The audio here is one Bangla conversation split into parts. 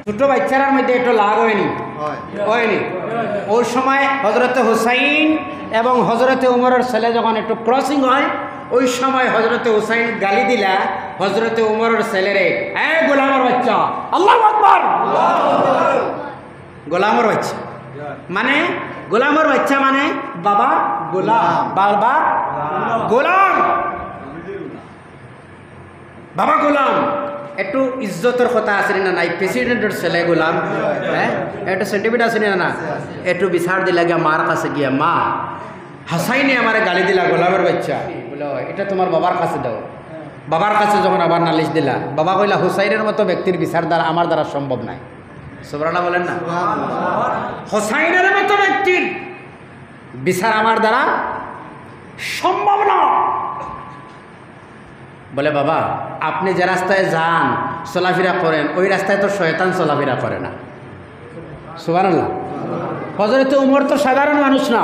ছোট বাচ্চারার মধ্যে একটু লাভ হয়নি হয়নি ওই সময় হজরতে হুসাইন এবং হজরতে উমরের ছেলে যখন একটু ক্রসিং হয় ওই সময় হজরতে হুসাইন গালি দিলা হজরতে উমরের ছেলেরে গোলামের বাচ্চা আল্লাহু আকবার গোলামের বাচ্চা মানে গোলামের বাচ্চা মানে বাবা গোলাম বাবা গোলাম বাবা গোলাম একটু ইজ্জতের কথা আছে না নাই প্রেসিডেন্টের ছেলে গোলাম হ্যাঁ একটু সেন্টিমেন্ট আছে না একটু বিচার দিলা গিয়া মার কাছে গিয়া মা হাসাইনি আমার গালি দিলা গোলামের বাচ্চা বলে এটা তোমার বাবার কাছে দাও বাবার কাছে যখন আবার নালিশ দিলা বাবা কইলা হুসাইনের মতো ব্যক্তির বিচার দ্বারা আমার দ্বারা সম্ভব নাই সুবহানাল্লাহ বলেন না হুসাইনের মতো ব্যক্তির বিচার আমার দ্বারা সম্ভব না বলে বাবা আপনি যে রাস্তায় যান চলাফেরা করেন ওই রাস্তায় তো শয়তান চলাফেরা করে না সুবহানাল্লাহ হযরত উমর তো সাধারণ মানুষ না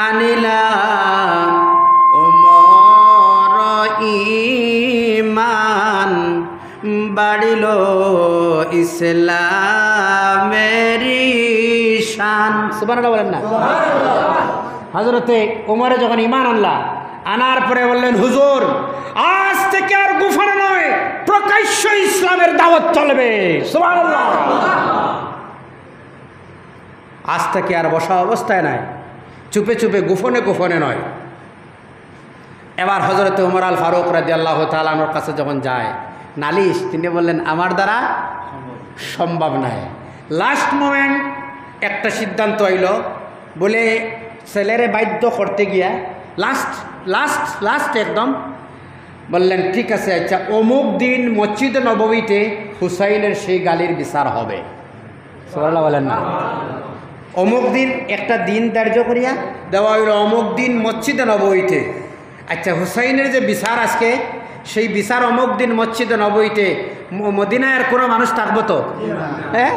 আনিলা উমর ঈমান বাড়িল ইসলামের শান সুবহানাল্লাহ বলেন না হযরতে উমরে যখন ঈমান আনার পরে বললেন হুজুর আজ থেকে আর গোপনে নয় প্রকাশ্য ইসলামের দাওয়াত চলবে সুবহানাল্লাহ আজ থেকে আর বসা অবস্থায় নাই চুপে চুপে গোপনে গোপনে নয় এবার হযরতে উমর আল ফারুক রাদিয়াল্লাহু তাআলা আনহুর কাছে যখন যায় নালিশ তিনি বললেন আমার দ্বারা সম্ভব নয় লাস্ট মোমেন্ট একটা সিদ্ধান্ত হইল বলে ছেলেরে বাধ্য করতে গিয়া লাস্ট একদম বললেন ঠিক আছে আচ্ছা অমুক দিন মসজিদ নববীতে হুসাইনের সেই গালির বিচার হবে সুবহানাল্লাহ বলেন না অমুক দিন একটা দিন ধার্য করিয়া দেওয়া হইল অমুক দিন মসজিদে নববীতে আচ্ছা হুসাইনের যে বিচার আজকে সেই বিচার অমুক দিন মসজিদে নববীতে মদিনায় আর কোনো মানুষ থাকবো তো হ্যাঁ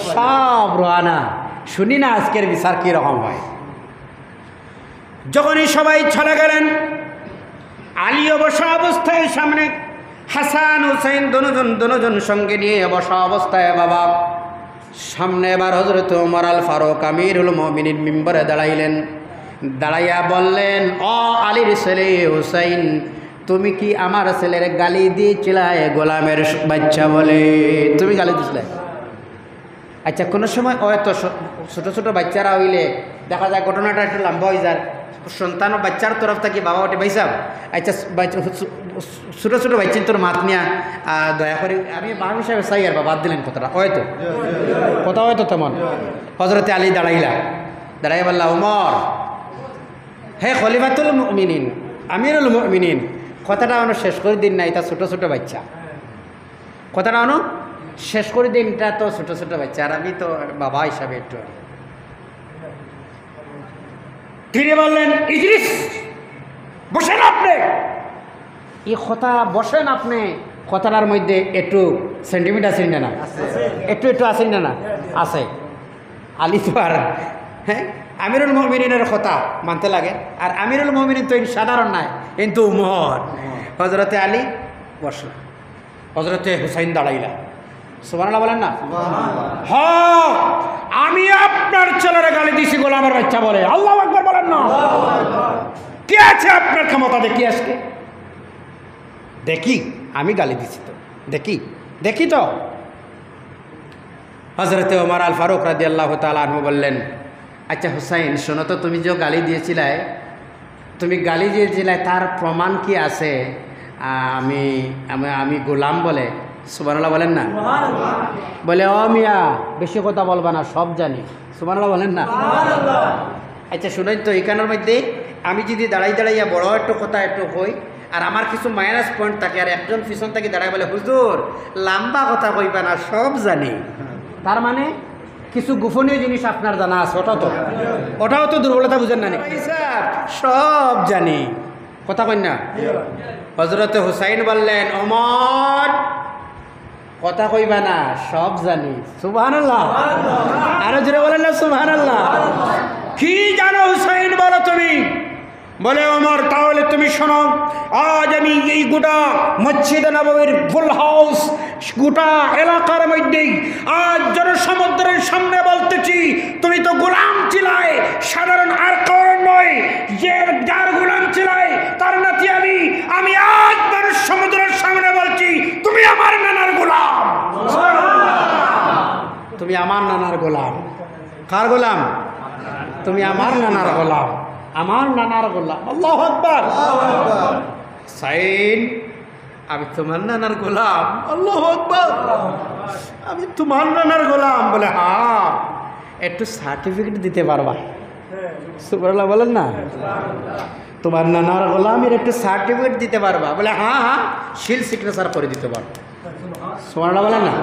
সব রোয়ানা শুনি না আজকের বিচার কীরকম হয় যখনই সবাই চলে গেলেন আলী বসা অবস্থায় সামনে হাসান হুসাইন দনোজন সঙ্গে নিয়ে বসা অবস্থায় বাবা সামনে এবার হযরত ওমর আল ফারুক আমিরুল মুমিনিন মিম্বরে দাঁড়াইলেন দাঁড়াইয়া বললেন ও আলীর ছেলে হুসাইন তুমি কি আমার ছেলের গালি দিয়েছিলে গোলামের বাচ্চা বলে তুমি গালি দিয়েছিলে আচ্ছা কোনো সময় হয়তো ছোটো ছোটো বাচ্চারা হইলে দেখা যায় ঘটনাটা একটু লম্বা হয়ে যায় সন্তান ও বাচ্চার তরফ থেকে বাবা ওটে ভাইসাব আচ্ছা ছোটো ছোটো বাচ্চার তোর মাত নিয়া দয়া করে আমি বাবা হিসাবে চাই আর বাদ দিলেন কথাটা হয়তো কথা হয়তো তেমন হযরতে আলী দাঁড়াই বললা উমর হে খলিফাতুল মুমিনিন আমিরুল মুমিনিন কথাটা অন্য শেষ করে দিন না এটা ছোটো ছোটো বাচ্চা কথাটা অন্য শেষ করে দিন এটা তো ছোটো ছোটো বাচ্চা আর আমি তো বাবা হিসাবে একটু তিনি বললেন ইদ্রিস বসেন আপনি এই কথা বসেন আপনি কথাটার মধ্যে একটু সেন্টিমেন্ট আছেন না একটু আছেন না আছে আলী তো আর হ্যাঁ আমিরুল মুমিনিনের কথা মানতে লাগে আর আমিরুল মুমিনিন তো সাধারণ নাই কিন্তু উমর হযরতে আলী বসলা হযরতে হুসাইন দাঁড়াইলা সুবহানাল্লাহ বলেন না হ্যাঁ আমি আপনার ছেলের গালি দিছি গোলামের বাচ্চা বলে আল্লাহু আকবার বলেন না কি আছে আপনার ক্ষমতা দেখি আজকে দেখি আমি গালি দিছি তো দেখি তো হযরতে ওমর আল ফারুক রাদিয়াল্লাহু তাআলা আনহু বললেন আচ্ছা হুসাইন শোনো তো তুমি যে গালি দিয়েছিলে তার প্রমাণ কি আছে আমি গোলাম বলে সুবহানাল্লাহ বলেন না বলে ও মিয়া বেশি কথা বলবা না সব জানি সুবহানাল্লাহ বলেন না আচ্ছা শুনেন তো এখানের মধ্যে আমি যদি দাঁড়াইয়া বড় একটু কথা একটু হই আর আমার কিছু মাইনাস পয়েন্ট থাকে আর একজন পিছন থেকে দাঁড়ায় বলে হুজুর লম্বা কথা কইবা না সব জানি তার মানে কিছু গোপনীয় জিনিস আপনার জানা আছে ওটাও তো দুর্বলতা বুঝেন না সব জানি কথা কই না হযরতে হুসাইন বললেন ওমর কথা কইবা না সব জানি সুবহানাল্লাহ আরো জোরে বলেন না সুবহানাল্লাহ কি জানো হুসাইন বলো তুমি বলে ওমর তাহলে তুমি শোনো, আজ আমি এই গোটা মসজিদে নববীর ফুল হাউস গোটা এলাকার মধ্যেই আজ জনসমুদ্রের সামনে বলতেছি, তুমি তো গোলাম ছিলাই, সাধারণ আর কারণ নয়, যে যার গোলাম ছিলাই তার নাতি আমি আজ মানুষ সমুদ্রের সামনে বলছি, তুমি আমার নানার গোলাম। তুমি আমার নানার গোলাম। কার গোলাম? তুমি আমার নানার গোলাম, আমার নানার গোলাম। আল্লাহু আকবার। সাইন, আমি তোমার নানার গোলাম। আল্লাহু আকবার। আমি তোমার নানার গোলাম। বলে হ্যাঁ, একটু সার্টিফিকেট দিতে পারবা? সুবহানাল্লাহ বলেন না। তোমার নানার গোলামের একটু সার্টিফিকেট দিতে পারবা? বলে হ্যাঁ হ্যাঁ, সিল সিগনেচার করে দিতে পারবো। সুবহানাল্লাহ বলেন না।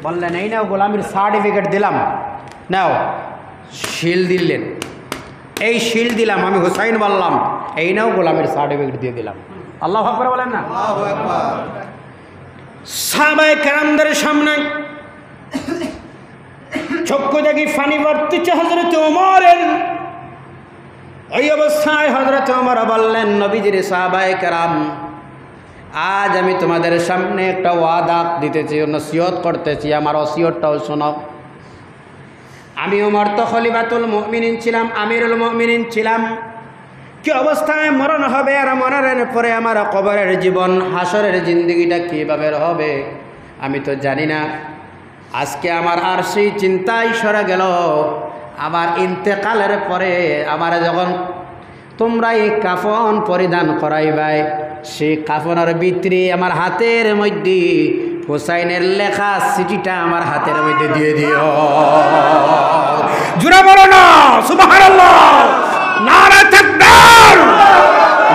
বললেন এই নাও গোলামের সার্টিফিকেট দিলাম, নাও। শিল দিলেন, এই শিল দিলাম, আমি হুসাইন বললাম, এই নাও গোলামের সার্টিফিকেট দিয়ে দিলাম। আল্লাহু আকবার বলেন না। সাহাবায়ে কেরামদের সামনে চক্ষু দেখি পানি পড়তেছে হযরত ওমরের। এই অবস্থায় হযরত ওমর বললেন, নবীজির সাহাবায়ে কেরাম, আজ আমি তোমাদের সামনে একটা ওয়াদা দিতেছি, নসিহত করতেছি, আমার ওসিয়তটাও শোনো। আমি ওমর তো খলিফাতুল মুমিনিন ছিলাম, আমিরুল মুমিনিন ছিলাম। কি অবস্থায় মরণ হবে আর মরণের পরে আমার কবরের জীবন, হাসরের জিন্দগিটা কীভাবে হবে আমি তো জানি না। আজকে আমার আর সেই চিন্তাই সরে গেল। আমার ইন্তেকালের পরে আমার যখন তোমরা এই কাফন পরিধান করাইবাই, সেই কাফনের ভিতরে আমার হাতের মধ্যে হুসাইনের লেখা চিঠিটা আমার হাতের মধ্যে দিয়ে দিও। জোরে বলো না সুবহানাল্লাহ, নারে তাকবীর,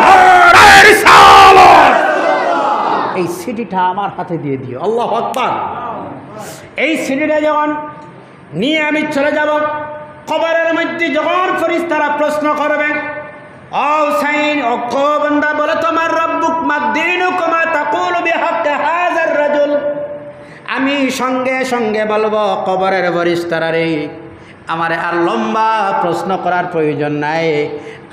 নারে রিসালাত। এই চিঠিটা আমার হাতে দিয়ে দিও। আল্লাহু আকবার। এই চিঠিটা যখন নিয়ে আমি চলে যাব, কবরের মধ্যে যখন ফেরেশতারা প্রশ্ন করবে, ও হুসাইন, ও বান্দা, বলে তোমার রব্বুক মাদ্দিনুক মা তাকুলু বিহাক্কি হাযার রাজুল। আমি সঙ্গে সঙ্গে বলবো, কবরের ফেরেশতারা রে, আমার আর লম্বা প্রশ্ন করার প্রয়োজন নাই।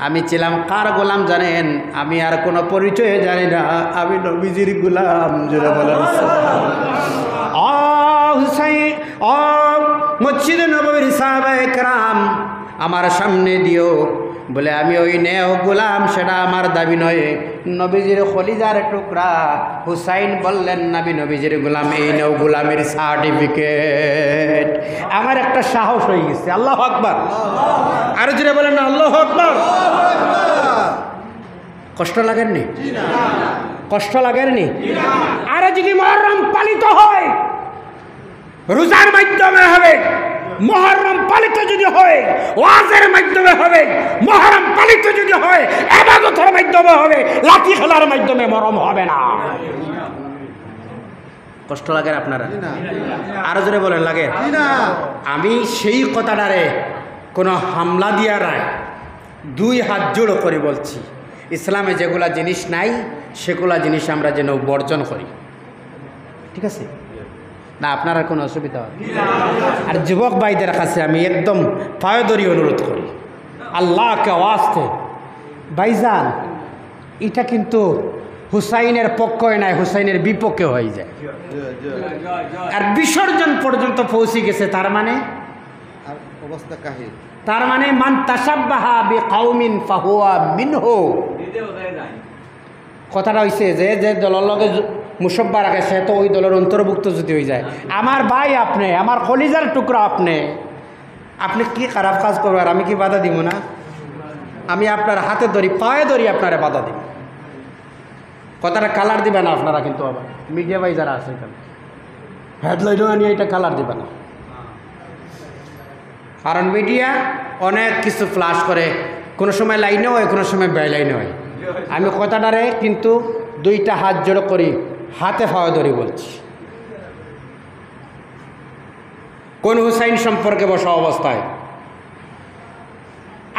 আমি ছিলাম কার গোলাম জানেন? আমি আর কোনো পরিচয় জানি না, আমি নবীজির গোলাম। জোরে বলেন ও হুসাইন, ও মসজিদে নববীর সাহাবায়ে কেরাম, আমার সামনে দিও। বলে আমি ওই নেও গোলাম, সেটা আমার দাবি নয়, নবীজির খলিজার টুকরা। হুসাইন বললেন, নবী নবীজির গোলাম, এই নেও গোলামের সার্টিফিকেট। আমার একটা সাহস হয়ে গেছে। আল্লাহু আকবার। আরো জোরে বলেন না আল্লাহু আকবার। কষ্ট লাগেননি? কষ্ট লাগেননি? আরে যদি মুহররম পালিত হয়, রোজার মাধ্যমে হবে, মুহররম পালিত যদি হয় ওয়াজের মাধ্যমে হবে, মুহররম পালিত যদি হয় ইবাদতের মাধ্যমে হবে, লাঠি খেলার মাধ্যমে মরম হবে না। কষ্ট লাগে আপনারা? আরো জোরে বলেন লাগে? আমি সেই কথাটারে কোনো হামলা দিয়া রায় দুই হাত জোড়ো করে বলছি, ইসলামে যেগুলা জিনিস নাই সেগুলা জিনিস আমরা যেন বর্জন করি। ঠিক আছে না? আপনার কোনো অসুবিধা হবে? আর যুবক ভাইদের কাছে আমি একদম পায়দরি অনুরোধ করি, আল্লাহকে ওয়াস্তে ভাইজান, এটা কিন্তু হুসাইনের পক্ষে নাই, হুসাইনের বিপক্ষে হয়ে যায়। আর বিসর্জন পর্যন্ত পৌঁছে গেছে, তার মানে অবস্থা কাহিল। তার মানে মান তাসাব্বাহা বিকাউমিন ফাহুয়া মিনহু। কথাটা হইছে যে যে দলের লগে মুসব্বা রাখে সে তো ওই দলের অন্তর্ভুক্ত যদি হয়ে যায়। আমার ভাই আপনি, আমার কলিজার টুকরা আপনি, আপনি কি খারাপ কাজ করবেন আর আমি কি বাধা দিব না? আমি আপনার হাতে ধরি, পায়ে ধরি, আপনারা বাধা দিব। কথাটা কালার দিবে না আপনারা, কিন্তু আবার মিডিয়া ভাই যারা আছে এখানে হেডলাইনও নিয়ে এটা কালার দিবে না, কারণ মিডিয়া অনেক কিছু ফ্লাশ করে, কোনো সময় লাইনে হয়, কোনো সময় বেলাইনে হয়। আমি কথাটারে কিন্তু দুইটা হাত জোড়ো করি, হাতে পায়ে ধরি বলছি। কোন হুসাইন সম্পর্কে বসা অবস্থায়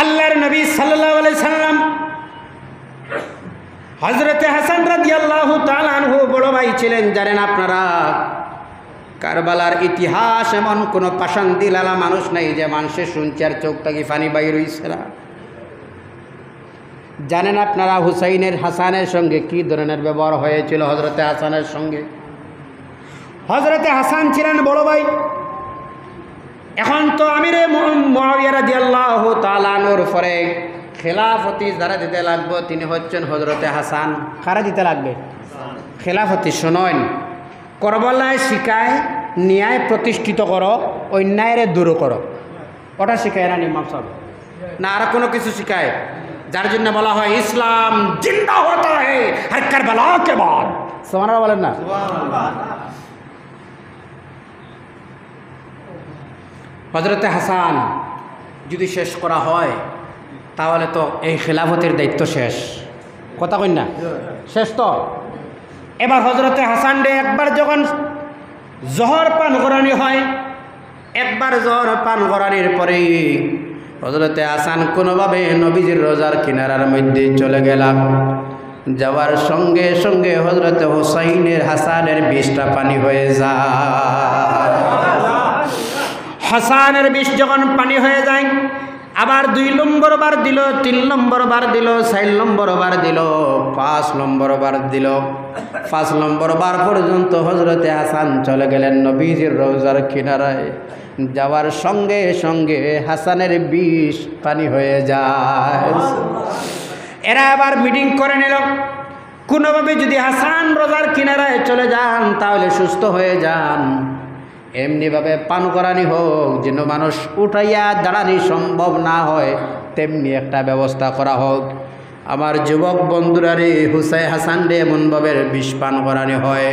আল্লাহর নবী সাল্লাল্লাহু আলাইহি সাল্লাম হযরতে হাসান রাদিয়াল্লাহু তাআলা আনহু বড় ভাই ছিলেন। জানেন আপনারা, কারবালার ইতিহাস এমন কোনো পাষাণ দিলালা মানুষ নাই যে মানুষের শুনছে আর চোখ থাকি ফানি বাইর হইছে না। জানেন আপনারা হুসাইনের হাসানের সঙ্গে কি ধরনের ব্যবহার হয়েছিল হজরতে হাসানের সঙ্গে? হজরতে হাসান ছিলেন বড় ভাই। এখন তো আমিরে মুআবিয়া রাদিয়াল্লাহু তাআলা আনহুর পরে খেলাফতি যারা দিতে লাগবে তিনি হচ্ছেন হজরতে হাসান। কারা দিতে লাগবে খেলাফতি? শুনুন, করবলায় শিখায় ন্যায় প্রতিষ্ঠিত করো, অন্যায়ের দূর করো, ওটা শিখায় না ইমাম সাহেব? না আর কোনো কিছু শিখায়? যার জন্য বলা হয় ইসলাম জিন্দা হতা है हर करबला के बाद। সুবহানাল্লাহ বলেন না? হজরতে হাসান যদি শেষ করা হয় তাহলে তো এই খেলাফতের দায়িত্ব শেষ। কথা কই না? শেষ তো। এবার হজরতে হাসান রে একবার যখন জহর পান করানি হয়, একবার জহর পান করানির পরেই হজরতে হাসান কোনোভাবে নবীজির রোজার কিনারার মধ্যে চলে গেলাম। যাওয়ার সঙ্গে সঙ্গে হজরতে হুসাইনের হাসানের বিষটা পানি হয়ে যায়। হাসানের বিষ যখন পানি হয়ে যায়, আবার 2 নম্বর বার দিল, 3 নম্বর বার দিল, 4 নম্বর বার দিল, 5 নম্বর বার দিল। 5 নম্বর বার পর্যন্ত হজরতে হাসান চলে গেলেন নবীজির রওজার কিনারায়। যাওয়ার সঙ্গে সঙ্গে হাসানের বিষ পানি হয়ে যায়। এরা আবার মিটিং করে নিল, কোনোভাবে যদি হাসান রোজার কিনারায় চলে যান তাহলে সুস্থ হয়ে যান, এমনিভাবে পান করানি হোক যেন মানুষ উঠাইয়া দাঁড়ানি সম্ভব না হয়, তেমনি একটা ব্যবস্থা করা হোক। আমার যুবক বন্ধুরা রে, হাসান রে এমনভাবে বিষ পান করানি হয়,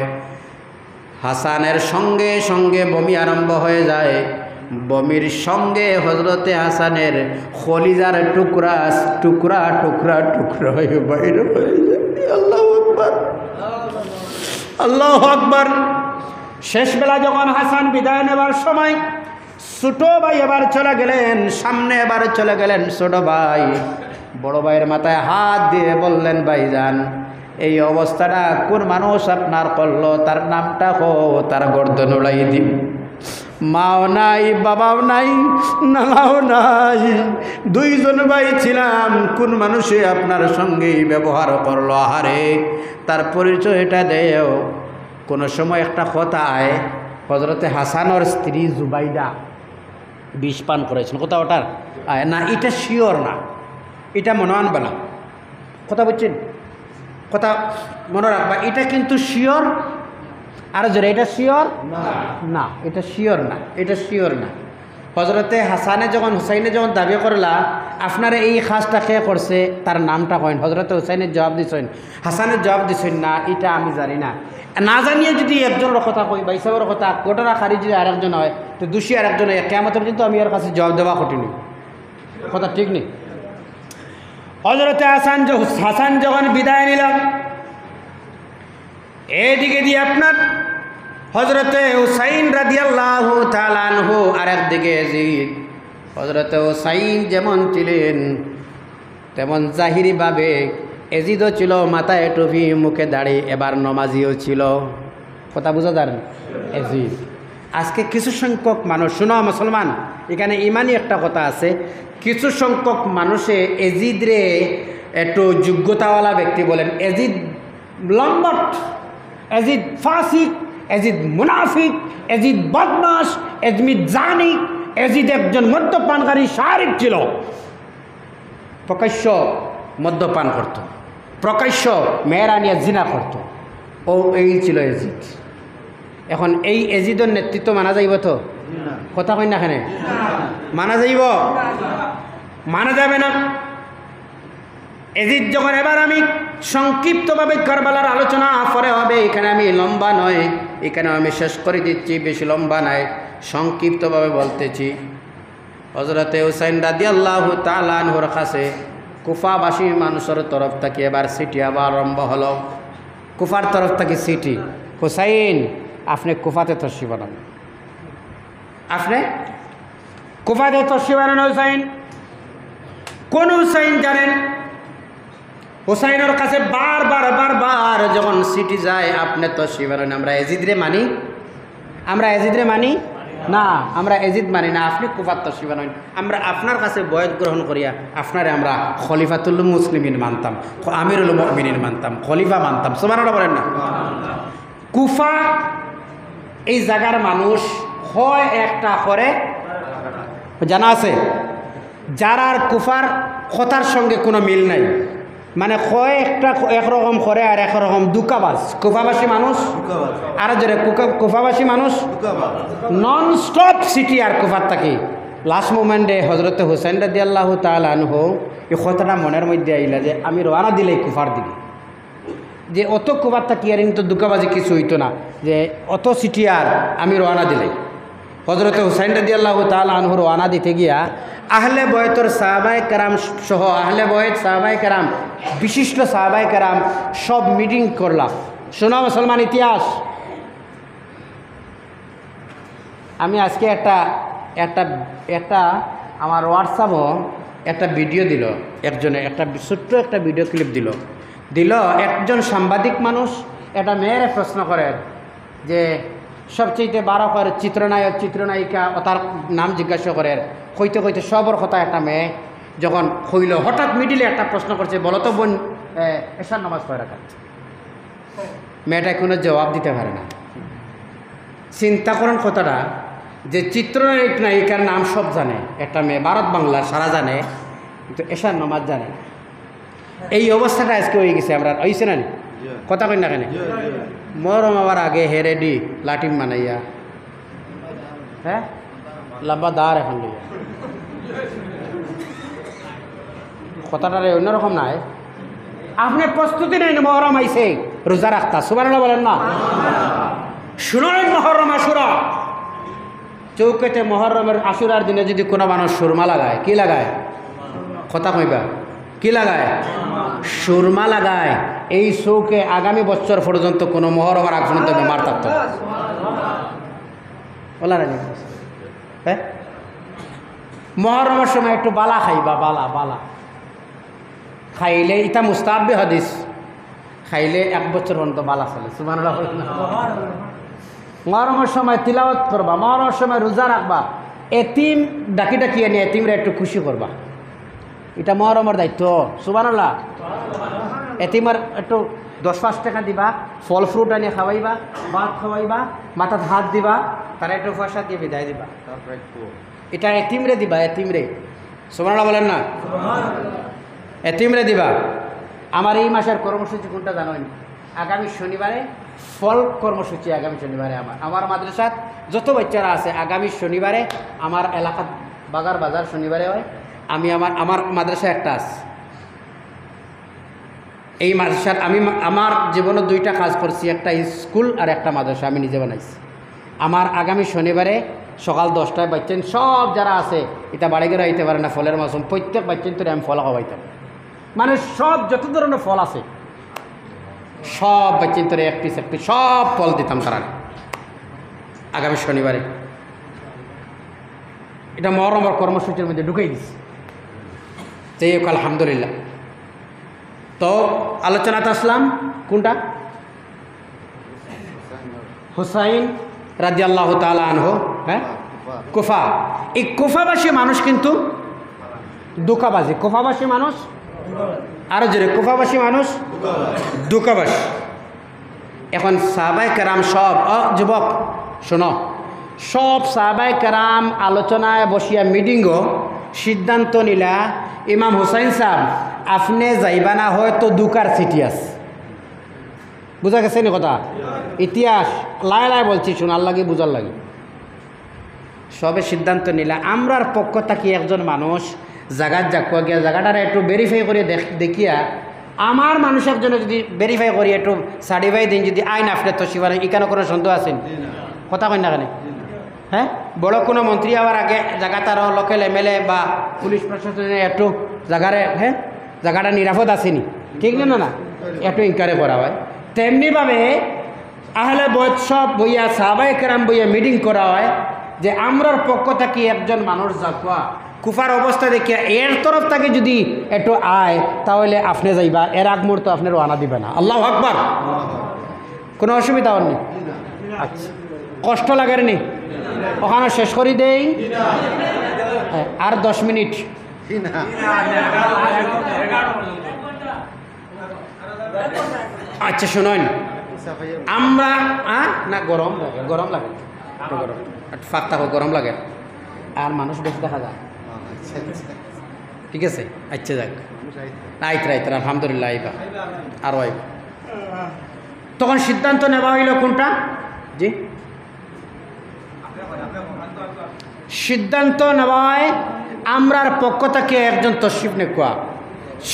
হাসানের সঙ্গে সঙ্গে বমি আরম্ভ হয়ে যায়। বমির সঙ্গে হজরতে হাসানের খলিজার টুকরা টুকরা টুকরা টুকরা হয়ে বাইরে হয়ে যায়। আল্লাহু আকবার, আল্লাহু আকবার। শেষবেলা যখন হাসান বিদায় নেবার সময়, ছোট ভাই এবার চলে গেলেন, সামনে এবার চলে গেলেন ছোট ভাই। বড় ভাইয়ের মাথায় হাত দিয়ে বললেন, ভাইজান এই অবস্থাটা কোন মানুষ আপনার করলো, তার নামটা হো, তার গর্দন উড়াই দিন। মাও নাই, বাবাও নাই, নানাও নাই, 2 জন ভাই ছিলাম, কোন মানুষে আপনার সঙ্গে ব্যবহার করলো? আরে তার পরিচয়টা দেও। কোনো সময় একটা কথা আয়, হজরতে হাসানোর স্ত্রী জুবাইদা বিষ পান করেছেন, কথা ওটার আয় না, এটা শিওর না, এটা মনে আনবে না। কথা বলছেন, কথা মনে রাখবা, এটা কিন্তু শিওর। আর জোরে, এটা শিওর না, এটা শিওর না, এটা শিওর না। হজরতে হাসানে যখন হুসাইনে যখন দাবি করলা আপনারা এই কাজটা কে করছে, তার নামটা কইন। হজরতে হুসাইনের জবাব দিছেন, হাসানের জবাব দিছেন না, এটা আমি জানি না। না জানিয়ে যদি একজনের কথা কই বা হিসাবের কথা, ঘটনা খারি যদি আরেকজন হয় তো দোষী আরেকজন হয়, কেয়ামতের কিন্তু আমি এর কাছে জবাব দেওয়া কঠিন। কথা ঠিক নেই? হজরতে হাসান যখন বিদায় নিলাম, এদিকে দিয়ে আপনার হজরতে হুসাইন রাদিয়াল্লাহু তাআলা আনহু, আর একদিকে ইয়াজিদ। হজরতে হুসাইন যেমন ছিলেন তেমন জাহিরিভাবে ইয়াজিদও ছিল, মাথায় টুপি, মুখে দাড়ি, এবার নমাজিও ছিল। কথা বুঝা যান? ইয়াজিদ। আজকে কিছু সংখ্যক মানুষ, শোনো মুসলমান, এখানে ইমানি একটা কথা আছে, কিছু সংখ্যক মানুষে ইয়াজিদ রে একটু যোগ্যতাওয়ালা ব্যক্তি বলেন। ইয়াজিদ লম্বট, ইয়াজিদ ফাসিক, ইয়াজিদ মুনাফিক, ইয়াজিদ বদমাশ, ইয়াজিদ জানিক, ইয়াজিদ একজন মদ্যপানকারী শারিক ছিল। প্রকাশ্য মদ্যপান করত, প্রকাশ্য মেয়েরা নিয়ে জিনা করত। ও এই ছিল ইয়াজিদ। এখন এই ইয়াজিদের নেতৃত্ব মানা যাইব তো? কথা কই না, এখানে মানা যাইব? মানা যাবে না। ইয়াজিদ যখন, এবার আমি সংক্ষিপ্তভাবে কারবালার আলোচনা পরে হবে, এখানে আমি লম্বা নয়, এখানে আমি শেষ করে দিচ্ছি, বেশি লম্বা নাই, সংক্ষিপ্তভাবে বলতেছি। হজরতে হুসাইন রাদিয়াল্লাহু তাআলা আনহুর কাছে কুফাবাসী মানুষের তরফ থেকে এবার সিটি আবার আরম্ভ হলো। কুফার তরফ থেকে সিটি, হুসাইন আপনি কুফাতে তশরিফ আনেন, আপনি কুফাতে তশরিফ আনেন। হুসাইন কোন হুসাইন জানেন? হুসাইনের কাছে বারবার যখন সিটি যায়, আপনি তশরিফ আনেন। আমরা ইয়াজিদরে মানি, আমরা ইয়াজিদরে মানি। না, আমরা এজিদ মানি না, আপনি কুফার তসিবা নয়, আমরা আপনার কাছে বয়ত গ্রহণ করিয়া আপনারে আমরা খলিফাতুল মুসলিমিন মানতাম, আমিরুল মুমিনিন মানতাম, খলিফা মানতাম। সুবহানাল্লাহ বলেন না? কুফা এই জায়গার মানুষ হয় একটা করে জানা আছে, যারার কুফার কথার সঙ্গে কোনো মিল নাই, মানে কয় একটা একরকম করে আর একরকম দুকাবাজ কুফাবাসী মানুষ, আর যারা কুফাবাসী মানুষ নন স্টপ সিটি আর কুফার থাকি। লাস্ট মোমেন্টে হজরত হুসাইন রাদিয়াল্লাহু তাআলা আনহু এই কথাটা মনের মধ্যে আইলা যে আমি রওনা দিলেই কুফার দিকে, যে অত কুফার থাকি আর কিন্তু দুকাবাজি কিছু হইতো না, যে অত সিটি আর আমি রওনা দিলেই। হজরত হুসাইন রাদিয়াল্লাহু তাআলা আনহু রওনা দিতে গিয়া আহলে বয়তর সাহাবায়ে কেরাম সহ আহলে বয়ত সাহাবায়ে কেরাম বিশিষ্ট সাহাবায়ে কেরাম সব মিটিং করলাম। শোনো মুসলমান ইতিহাস, আমি আজকে একটা আমার হোয়াটসঅ্যাপও একটা ভিডিও দিল, একজনে একটা ছোট্ট একটা ভিডিও ক্লিপ দিল একজন সাংবাদিক মানুষ একটা মেয়ের প্রশ্ন করে যে সবচেয়ে বারো করে চিত্রনায়ক চিত্রনায়িকা ও তার নাম জিজ্ঞাসা করে, কইতে সবর কথা একটা মেয়ে যখন হইল হঠাৎ মিডিলে একটা প্রশ্ন করছে, বলো তো বোন এশার নামাজ কয় রাকাত? মেয়েটা কোনো জবাব দিতে পারে না। চিন্তা করেন কথাটা, যে চিত্রনায়ক নায়িকার নাম সব জানে একটা মেয়ে, ভারত বাংলার সারা জানে, কিন্তু এশার নামাজ জানে না। এই অবস্থাটা আজকে হয়ে গেছে। আমরা হয়েছে না কথা কই না কেন? মরম আবার আগে হেরেডি লাটিম মানাইয়া, হ্যাঁ লম্বা দাঁড় এখন লইয়া, কথাটারে অন্যরকম নাই। আপনি প্রস্তুতি নেন, মহরম আইছে, রোজা রাখতা। সুবহানাল্লাহ বলেন না? শুনুন, মহরম আশুরা, চৌকেতে মহরমের আশুরার দিনে যদি কোনো মানুষ সুরমা লাগায়, কি লাগায়? কথা কইবা, কি লাগায়? সুরমা লাগায়। এই চৌকে আগামী বছর পর্যন্ত কোনো মহরমের আগ পর্যন্ত বেমার থাকতো বলা না? হ্যাঁ, মহরমের সময় একটু বালা খাইবা, বালা খাইলে ইটা মুস্তাহাব্বি হাদিস, খাইলে এক বছর পর্যন্ত বালা চলে। সুবহানাল্লাহ। মহরমের সময় তিলাওয়াত করবা, মহরমের সময় রোজা রাখবা, এতিম ডাকি এনে এতিমরা একটু খুশি করবা, এটা মহরমের দায়িত্ব। সুবহানাল্লাহ। এতিমার একটু 10-5 টাকা দিবা, ফল ফ্রুট আনিয়ে খাওয়াইবা, ভাত খাওয়াইবা, মাথাত হাত দিবা, তারা একটু পয়সা দিয়ে বিদায় দিবা, এটা এতিমরে দিবা, এতিমরে। সুবহানাল্লাহ বলেন না? এতিমরে দিবা। আমার এই মাসের কর্মসূচি কোনটা জানোই? আগামী শনিবারে ফল কর্মসূচি, আগামী শনিবারে আমার মাদ্রাসাত যত বাচ্চারা আছে আগামী শনিবারে আমার এলাকাত বাগার বাজার শনিবারে হয়। আমি আমার মাদ্রাসা একটা আছে, এই মাদ্রাসার আমি আমার জীবনে 2টা কাজ করছি, একটা স্কুল আর একটা মাদ্রাসা আমি নিজে বানাইছি। আমার আগামী শনিবারে সকাল 10টায় বাচ্চেন সব যারা আছে, এটা বাড়ি গেলে আইতে পারে না, ফলের মাসুম প্রত্যেক বাচ্চেন তো আমি ফল খাওয়াইতাম, মানে সব যত ধরনের ফল আছে সব বাচ্চেন তোরে এক পিস সব ফল দিতাম তারা আগামী শনিবারে। এটা মহরমের কর্মসূচির মধ্যে ঢুকাই দিছি। যাই হোক, আলহামদুলিল্লাহ। তো আলোচনাতে আসলাম কোনটা? হুসাইন রাদিয়াল্লাহু তাআলা আনহু, হ্যাঁ, কুফা। এই কুফাবাসী মানুষ কিন্তু দুকাবাজি, কুফাবাসী মানুষ আরো জোরে, কুফাবাসী মানুষ দুকাবাসী। এখন সাহাবায়ে কেরাম সব, যুবক শোনো, সব সাহাবায়ে কেরাম আলোচনায় বসিয়া মিটিংও সিদ্ধান্ত নিলা, ইমাম হুসাইন সাহেব আপনি যাইবা না, হয়তো দুকার সিটি আছে। বুঝা গেছে নি কথা? ইতিহাস লাই বলছি, শোনার লাগে, বুঝার লাগে। সবে সিদ্ধান্ত নিলা, আমরার পক্ষ থাকি একজন মানুষ জায়গার যাকুয়া গিয়া জায়গাটারে একটু ভেরিফাই করে দেখিয়া, আমার মানুষ একজনে যদি ভেরিফাই করি একটু সার্টিফাই দিন, যদি আইন আপনি তো শিবারে এখানে কোনো সন্দেহ আছেন? কথা কই না কেন? হ্যাঁ, বড় কোনো মন্ত্রী আবার আগে জায়গাটারও লোকাল এমএলএ বা পুলিশ প্রশাসনের একটু জায়গারে, হ্যাঁ, জায়গাটা নিরাপদ আসেনি, ঠিক না? না একটু ইনকোয়ারি করা হয়। তেমনিভাবে আহলে বয়ত সব বইয়া সাহাবায়ে কেরাম বইয়া মিটিং করা হয় যে আমরার পক্ষ থাকি একজন মানুষ যাকুয়া কুফার অবস্থা দেখিয়া এর তরফ থেকে যদি একটু আয়, তাহলে আপনি যাইবা, এর আগ মুহূর্তে আপনার রওনা দিবে না। আল্লাহু আকবার। কোনো অসুবিধা নেই? আচ্ছা, কষ্ট লাগে নি ওখানে শেষ করে দেই আর 10 মিনিট আচ্ছা শুনুন আমরা না গরম লাগে গরম লাগে গরম ফাঁক থাকো গরম লাগে আর মানুষ বেশি দেখা যায় ঠিক আছে আচ্ছা যাক আইত রাইত আলহামদুলিল্লাহ আইবা আরও আইবা তখন সিদ্ধান্ত নেওয়া হইল কোনটা জি সিদ্ধান্ত নেওয়ায় আমরার পক্ষ থেকে একজন তশরিফ নেকুয়া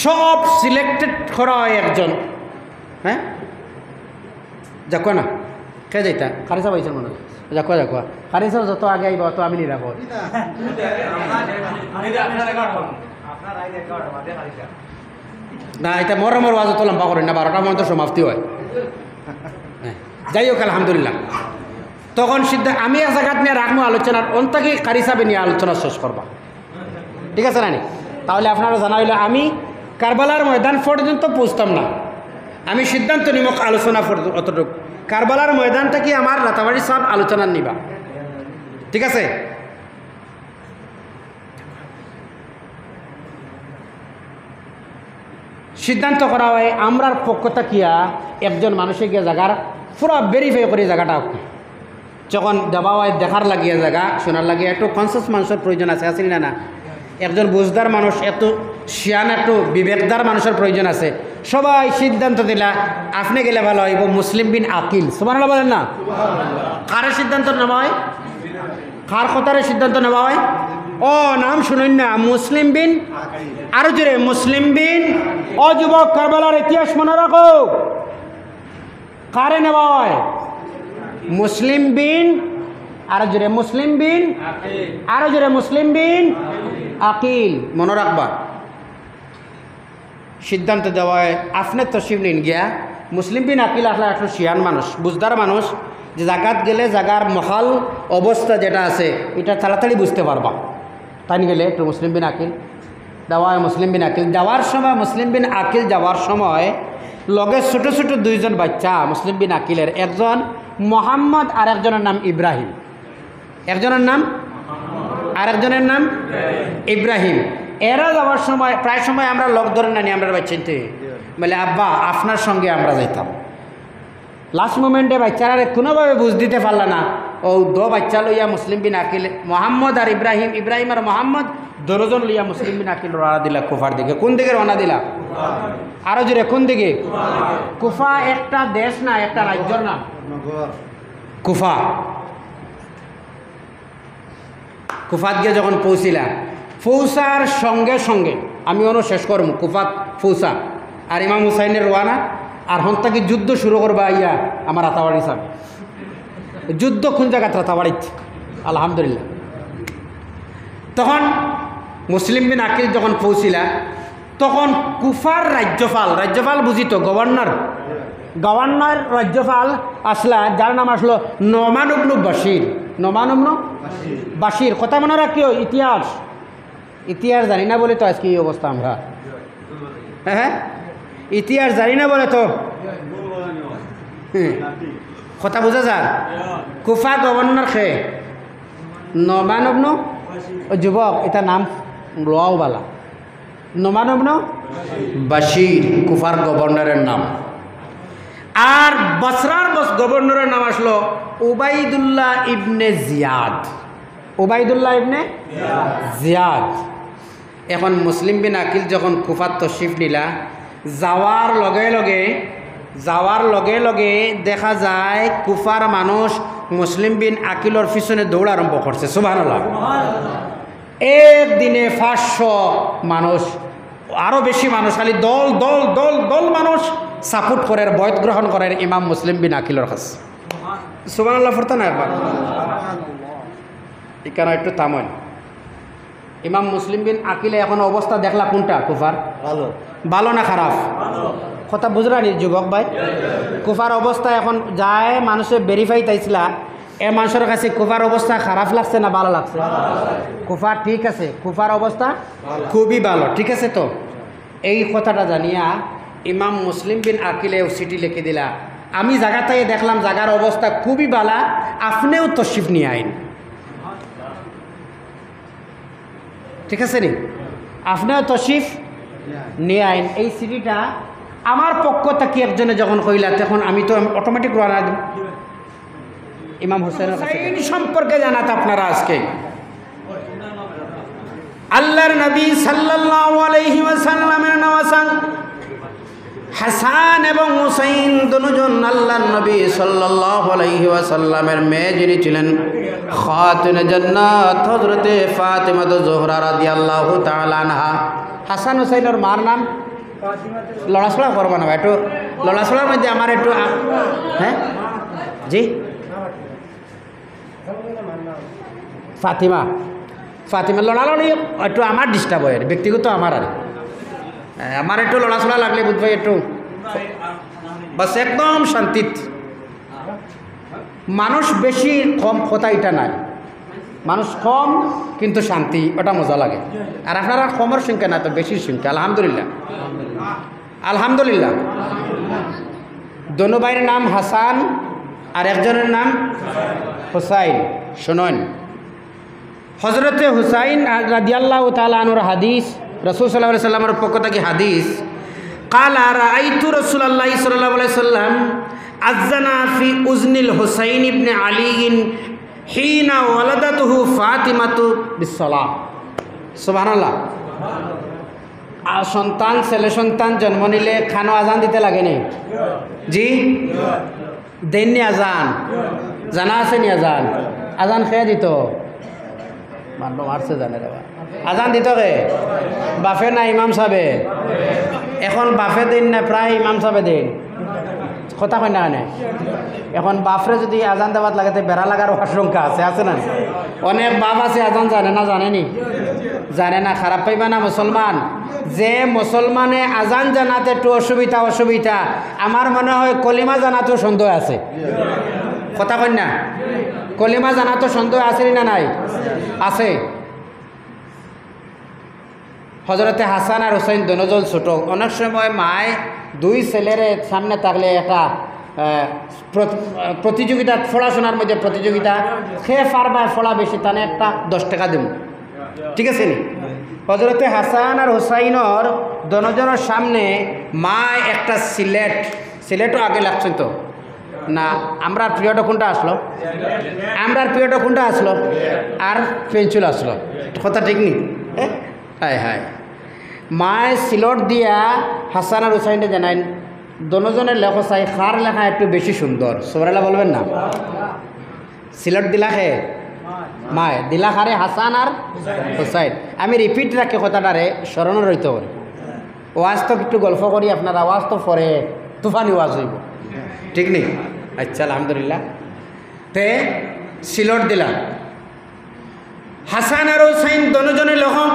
সব সিলেক্টেড করা হয় একজন হ্যাঁ যাকো না কে যাইতা খারি সাহেব আইছেন মনে যাকো যাকো খারি সাহেব যত আগে আইব তো আমি নিরাপদ না এটা মরমর ওয়াজ তো লম্বা করেন না 12টা পর্যন্ত সমাপ্তি হয় যাই হোক আলহামদুলিল্লাহ তখন আমি এক জায়গাত নিয়ে রাখবো আলোচনার অন্তকে কারি সাহেব নিয়ে আলোচনা শেষ করবা ঠিক আছে না তাহলে আপনারা জানা হইলে আমি কারবালার ময়দান পর্যন্ত পৌঁছতাম না আমি সিদ্ধান্ত নিব আলোচনা অতটুকু কারবালার ময়দানটা কি আমার রাতাবাড়ি সাহেব আলোচনা নিবা ঠিক আছে সিদ্ধান্ত করা হয় আমরার পক্ষ থাকিয়া একজন মানুষে গিয়ে জায়গার পুরো ভেরিফাই করে জায়গাটা যখন দেওয়া হয় দেখার লাগিয়ে জায়গা শোনার লাগিয়ে একটু কনসাস মানুষের প্রয়োজন আছে আসেন না না একজন বুঝদার মানুষ এত শিয়ান একটু বিবেকদার মানুষের প্রয়োজন আছে সবাই সিদ্ধান্ত দিলা আপনি গেলে ভালো হইব মুসলিম বিন আকিল সুবহানাল্লাহ বলেন না কারের সিদ্ধান্ত নেওয়া হয় কার কথারে সিদ্ধান্ত নেওয়া হয় ও নাম শুনুন না মুসলিম বিন আরো জোরে মুসলিম বিন ও যুবক কারবালার ইতিহাস মনে রাখো কারে নেওয়া হয় মুসলিম বিন আরো জোরে মুসলিম বিন আরো জোরে মুসলিম বিন আকিল মনে রাখবা সিদ্ধান্ত দেওয়া হয় আপনি তশরিফ নিন গিয়া মুসলিম বিন আকিল আসলে একটু শিয়ান মানুষ বুঝদার মানুষ যে জায়গাত গেলে জায়গার মহাল অবস্থা যেটা আছে এটা তাড়াতাড়ি বুঝতে পারবা তাই গেলে একটু মুসলিম বিন আকিল দেওয়া হয় মুসলিম বিন আকিল যাওয়ার সময় মুসলিম বিন আকিল যাওয়ার সময় লগে ছোট ছোট দুইজন বাচ্চা মুসলিম বিন আকিলের একজন মোহাম্মদ আর একজনের নাম ইব্রাহিম একজনের নাম আর একজনের নাম ইব্রাহিম এরা যাওয়ার সময় প্রায় সময় আমরা লোক ধরে নানি আমরা বাচ্চাতে বলে আব্বা আপনার সঙ্গে আমরা যাইতাম লাস্ট মোমেন্টে বাচ্চারা কোনোভাবে বুঝ দিতে পারল না ও বাচ্চা লইয়া মুসলিম বিন আকিল মোহাম্মদ আর ইব্রাহিম ইব্রাহিম আর মোহাম্মদ দুজন লইয়া মুসলিম বিন আকিল রওনা দিলা কুফার দিকে কোন দিকে রওনা দিলা আরো জোরে কোন দিকে কুফা একটা দেশ না একটা রাজ্যর নাম কুফা কুফাত গিয়ে যখন পৌঁছিলা পৌঁছার সঙ্গে সঙ্গে আমি অন্য শেষ করব কুফাত পৌঁছা আর ইমাম হুসাইনের রওয়ানা আর হন্তাকে যুদ্ধ শুরু করবা ইয়া আমার রাতাবাড়ি সাহেব যুদ্ধ কোন জায়গায় রাতাবাড়িত আলহামদুলিল্লাহ তখন মুসলিম বিন আকিল যখন পৌঁছিলা তখন কুফার রাজ্যপাল বুঝিত গভর্নর রাজ্যপাল আসলা যার নাম আসলো নোমান ইবনে বাশির কথা মনে রাখিও ইতিহাস জানি না বলে তো আজকে এই অবস্থা আমরা হ্যাঁ ইতিহাস জানি না বলে তো কথা বোঝা যার কুফা গভর্নর খে নোমান ইবনে যুবক এটা নাম লোয়াও বালা নোমান ইবনে বাশির কুফার গভর্নরের নাম আর বসরার গভর্নরের নাম আসলো উবাইদুল্লাহ ইবনে জিয়াদ এখন মুসলিম বিন আকিল যখন কুফাত তশরিফ নিলা যাওয়ার লগে লগে দেখা যায় কুফার মানুষ মুসলিম বিন আকিলর পিছনে দৌড় আরম্ভ করছে সুবহানাল্লাহ একদিনে 500 মানুষ আরো বেশি মানুষ খালি দল দল দল দল মানুষ সাপোর্ট করে বয়ত গ্রহণ করেন ইমাম মুসলিম বিন আকিলর কাছে সুবহানাল্লাহ ফরতা না একবার এখানে একটু থামেন ইমাম মুসলিম বিন আকিলে এখন অবস্থা দেখলা কোনটা কুফার ভালো না খারাপ কথা বুঝলা নি যুবক ভাই কুফার অবস্থা এখন যায় মানুষে ভেরিফাই তাইছিলা এ মানুষের কাছে কুফার অবস্থা খারাপ লাগছে না ভালো লাগছে কুফার ঠিক আছে কুফার অবস্থা খুবই ভালো ঠিক আছে তো এই কথাটা জানিয়া ইমাম মুসলিম বিন আকিলেও চিঠি লিখে দিলা আমি জায়গাটায় দেখলাম জায়গার অবস্থা খুবই বালা, আপনিও তশরিফ নিয়ে আইন। ঠিক আছে নি? আপনিও তশরিফ নিয়ে আইন। এই সিটিটা আমার পক্ষ থেকে একজনে যখন কইলা তখন আমি তো অটোমেটিক রওনা দিই ইমাম হোসেনের সম্পর্কে জানাতে আপনারা আজকে আল্লাহর নবী সাল্লাল্লাহু আলাইহি ওয়াসাল্লামের নওয়াসান হাসান এবং হুসাইন দুজন আল্লাহর নবী সাল্লাল্লাহু আলাইহি ওয়াসাল্লামের মেয়ে যিনি ছিলেন খাতুনে জান্নাত হযরতে ফাতিমা জোহরা রাদিয়াল্লাহু তাআলা আনহা। হাসান হুসাইনের মার নাম লড়াছড়া করবো না একটু, লড়াছড়ার মধ্যে আমার একটু হ্যাঁ জি ফাতিমা, ফাতিমা লড়ালড়ি একটু আমার ডিস্টার্ব হয়, ব্যক্তিগত আমার আর আমার একটু লড়াছড়া লাগলে বুঝ ভাই একটু বাস একদম শান্তিত। মানুষ বেশি কম কথা এটা নাই, মানুষ কম কিন্তু শান্তি, ওটা মজা লাগে। আর আপনারা কমের সংখ্যা না তো বেশির সংখ্যা, আলহামদুলিল্লাহ আলহামদুলিল্লাহ। দোনো ভাইয়ের নাম হাসান আর একজনের নাম হুসাইন। শুনুন, হজরতে হুসাইন রাদিয়াল্লাহু তাআলা আনহুর হাদিস, রাসূল সাল্লাল্লাহু আলাইহি সাল্লামের পক্ষ থেকে হাদিস, ক্বালা রাআইতু রাসূলুল্লাহ সাল্লাল্লাহু আলাইহি সাল্লাম আযানা ফি উজনিল হুসাইন ইবনে আলী হিনা ওয়ালাদাতুহু ফাতিমাতু বিসসালাহ। সুবহানাল্লাহ। আর সন্তান ছেলে সন্তান জন্ম নিলে খানো আজান দিতে লাগে নি? জি দেননি আজান? জানা আছে নি আজান? আজান খেয়ে দিত মানলো মারছে জানে রে আজান দিত কে? বাফে না ইমাম সাহেবে? এখন বাফে দিন না প্রায় ইমাম সাহেবে দিন, কথা কয় না কেন? এখন বাফরে যদি আজান দেওয়ার লাগে তো বেড়া লাগারও আশঙ্কা আছে, আছে না? অনেক বাপ আছে আজান জানে না, জানেনি? জানে না, খারাপ পাইবা না মুসলমান। যে মুসলমানে আজান জানাতে একটু অসুবিধা, আমার মনে হয় কলিমা জানাতেও সন্দেহ আছে, কথা কয় না? কলিমা জানাতো সন্দেহ আছে না নাই? আছে। হজরতে হাসান আর হুসাইন দুজন ছোট, অনেক সময় মায় দুই ছেলের সামনে থাকলে একটা প্রতিযোগিতা, পড়াশোনার মধ্যে প্রতিযোগিতা, খেয়ে পারবা ফলা বেশি তানে একটা 10 টাকা দেব, ঠিক আছে নি? হজরতে হাসান আর হুসাইনর দুজনের সামনে মা একটা সিলেটও আগে লাগছেন তো না, আমরা প্রিয়টা কোনটা আসলো? আমরা প্রিয়টা কোনটা আসলো? আর পেন্সিল আসলো, কথা ঠিক নি? হায় হায়, মায় সিলট দিয়া হাসান আর হুসাইনকে জানাই দুজনের লেখা চাই কার লেখা একটু বেশি সুন্দর, সবাইলা বলবেন না? সিলট দিলা খে মায় দিলা খারে হাসান আর হুসাইন। আমি রিপিট রাখি কথাটারে, স্মরণে রইতে পারি। ওয়াজ তো একটু গল্প করি, আপনার আওয়াজ তো পরে তুফানি ওয়াজ হইব, ঠিক নেই? আচ্ছা আলহামদুলিল্লাহ। তে সিলট দিলাম হাসান আর হুসাইন দুজনের লেখা।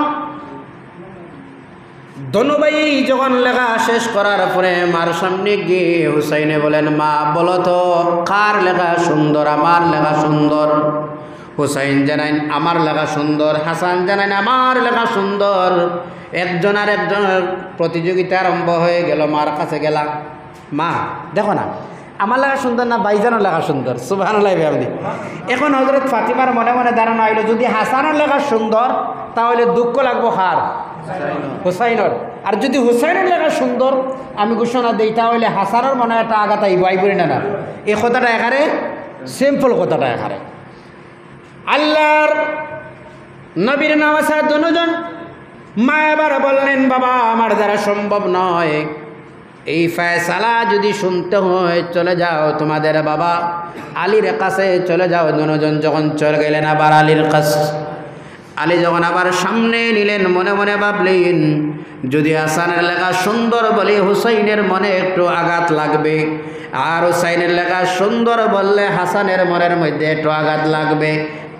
দোনো ভাই যখন লেখা শেষ করার পরে মার সামনে গিয়ে হুসাইনে বলেন, মা বলো তো কার লেখা সুন্দর? আমার লেখা সুন্দর। হুসাইন জানাইন আমার লেখা সুন্দর, হাসান জানাইন আমার লেখা সুন্দর। একজন আর একজনের প্রতিযোগিতা আরম্ভ হয়ে গেল। মার কাছে গেলা, মা দেখো না আমার লেখা সুন্দর না ভাইজানের লেখা সুন্দর? সুবহানাল্লাহ। আপনি এখন হযরত ফাতিমার মনে মনে দাঁড়ানো হইল, যদি হাসানের লেখা সুন্দর তাহলে দুঃখ লাগবো কার? হুসাইনের। আর যদি হুসাইনের লেখা সুন্দর আমি ঘোষণা দিই তাহলে হাসানের মনে একটা আঘাত আইব, আইবই না? না, এই কথাটা এখানে সিম্পল, কথাটা এখানে আল্লাহর নবীর নওয়াসা দুজন। মা এবার বললেন, বাবা আমার দ্বারা সম্ভব নয়, এই ফয়সালা যদি শুনতে হয় চলে যাও তোমাদের বাবা আলীর কাছে চলে যাও। দুজন যখন চলে গেলেন আবার আলীর কাছে, আলী যখন আবার সামনে নিলেন মনে মনে ভাবলেন, যদি হাসানের লেখা সুন্দর বলে হুসাইনের মনে একটু আঘাত লাগবে, আর হুসাইনের লেখা সুন্দর বললে হাসানের মনের মধ্যে একটু আঘাত লাগবে।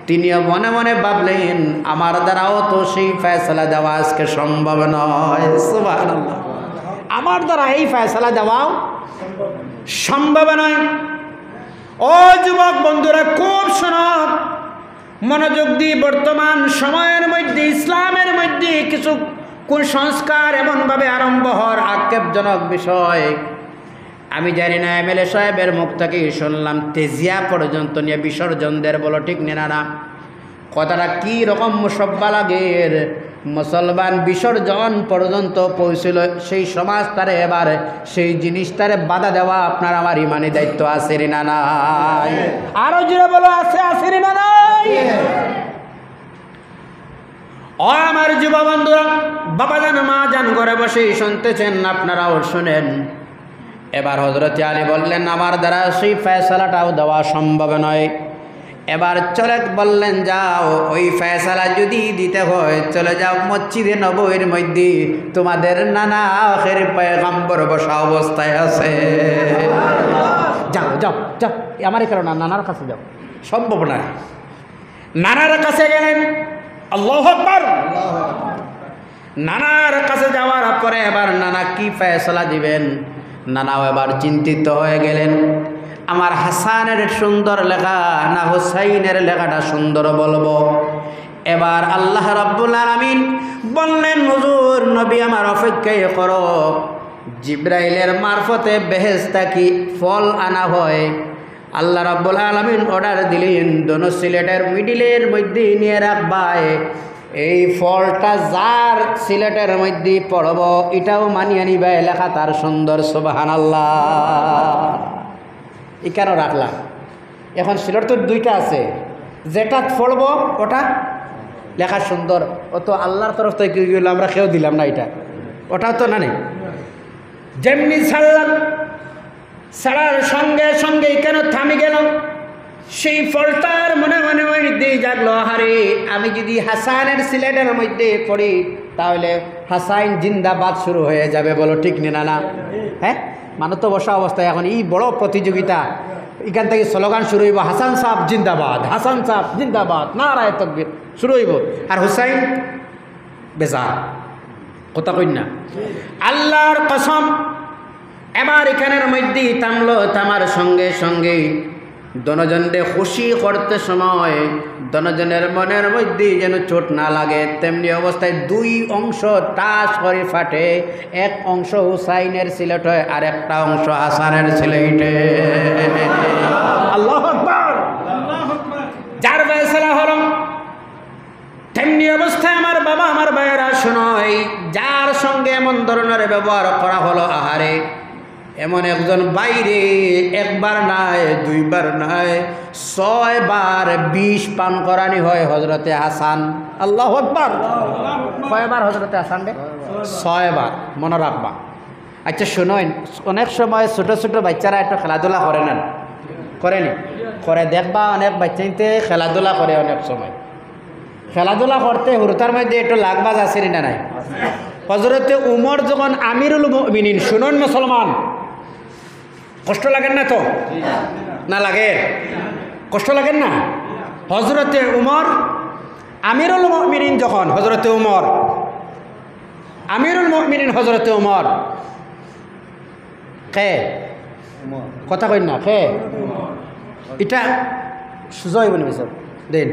তিনিও মনে মনে ভাবলেন, আমার দ্বারাও তো সেই ফয়সালা দেওয়া আজকে সম্ভব নয়। সুবহানাল্লাহ। আমার দ্বারা এই ফয়সালা দেওয়াও সম্ভব নয়। ও যুবক বন্ধুরা, খুব শোনো, মনোযোগ দিয়ে। বর্তমান সময়ের মধ্যে ইসলামের মধ্যে কিছু কুসংস্কার এমনভাবে আরম্ভ হওয়ার আক্ষেপজনক বিষয়। আমি জানি না এমএলএ সাহেবের মুখ থেকে শুনলাম তেজিয়া পর্যন্ত নিয়ে বিসর্জনদের, বলো ঠিক না না? কথাটা কি রকম মুসব্বা লাগে, মুসলমান বিসর্জন পর্যন্ত পৌঁছিল। সেই সমাজ তারে এবার সেই জিনিসটারে বাধা দেওয়া আপনার আমার ইমানি দায়িত্ব আছে না নাই? আরো জোরে বলো, আছে আছে না নাই? ও আমার যুব বন্ধুরা, বাবা জান মা জান ঘরে বসে শুনতেছেন, আপনারাও শুনেন। এবার হযরত আলী বললেন, আমার দ্বারা সেই ফয়সালাটাও দেওয়া সম্ভব নয়। এবার চলে বললেন, যাও ওই ফয়সালা যদি দিতে হয় চলে যাও মসজিদে নববীর মধ্যে, তোমাদের নানা আখের পয়গম্বর বসা অবস্থায় আছে। যাও যাও যাও, আমার কারণ না, নানার কাছে যাও। সম্ভব না। নানার কাছে গেলেন, আল্লাহু আকবার। নানার কাছে যাওয়ার পরে এবার নানা কি ফয়সালা দিবেন, নানাও এবার চিন্তিত হয়ে গেলেন। আমার হাসানের সুন্দর লেখা না হুসাইনের লেখাটা সুন্দর বলবো? এবার আল্লাহ রাব্বুল আলামিন বললেন, হুজুর নবী আমার অপেক্ষায় করো, জিব্রাইলের মারফতে বেহেশত কি ফল আনা হয়। আল্লাহ রাব্বুল আলামিন অর্ডার দিলেন, দোনো সিলেটের মিডিলের মধ্যে নিয়ে রাখবাই। এই ফলটা যার সিলেটের মধ্যে পড়ব এটাও মানিয়ে নিবে, লেখা তার সুন্দর। সুবহানাল্লাহ। এই কেন রাখলাম? এখন সিলেট তো দুইটা আছে, যেটা পড়ব ওটা লেখা সুন্দর, ও তো আল্লাহর তরফ থেকে গেল, আমরা কেউ দিলাম না এটা, ওটাও তো না নেই। যেমনি ছাড়লাম, ছাড়ার সঙ্গে সঙ্গে কেন থামে গেলাম, সেই ফলটার মনে মনে মধ্যে জাগলো, আরে আমি যদি হাসানের সিলেটের মধ্যে পড়ি তাহলে হাসাইন জিন্দাবাদ শুরু হয়ে যাবে, বলো ঠিক না না? হ্যাঁ, মানুষ তো বসা অবস্থায় এখন এই বড় প্রতিযোগিতা, এখান থেকে স্লোগান শুরু হইব, হাসান সাহেব জিন্দাবাদ, হাসান সাহেব জিন্দাবাদ, নারায়ে তাকবীর শুরু হইব। আর হুসাইন বেজার, কথা কই না? আল্লাহর কসম, এবার এখানের মধ্যে থামলো। থামার সঙ্গে সঙ্গে দনজনকে খুশি করতে সময় দনজনের মনের মধ্যে যেন চোট না লাগে, তেমনি অবস্থায় দুই অংশ টাস করে ফাটে। এক অংশ হুসাইনের সিলেট হয়, আর একটা অংশ হাসানের সিলেটে। আল্লাহু আকবার। যার ফয়সালা হলো, তেমনি অবস্থায় আমার বাবা আমার ভাইয়েরা শোনয়, যার সঙ্গে এমন ধরনের ব্যবহার করা হলো, আহারে এমন একজন বাইরে একবার নাই দুইবার নাই 6 বার বিষ পান করানি হয় হজরতে হাসান। আল্লাহু আকবার। কয়বার হজরতে হাসান রে? 6 বার, মনে রাখবা। আচ্ছা শুনুন, অনেক সময় ছোট ছোট বাচ্চারা একটু খেলাধুলা করে না, করেনি? করে দেখবা অনেক বাচ্চাইতে খেলাধুলা করে। অনেক সময় খেলাধুলা করতে হুরতার মধ্যে একটু লাগবাজ আছে না নাই? হজরতে উমর যখন আমিরুল মুমিনিন, শুনুন মুসলমান, কষ্ট লাগেন না তো? না লাগে? কষ্ট লাগেন না? হজরতে উমর আমিরুল মুমিনিন যখন, হজরতে উমর আমিরুল মুমিনিন, হজরতে উমর কে কথা কই না কে? এটা সুজয় বনে দেন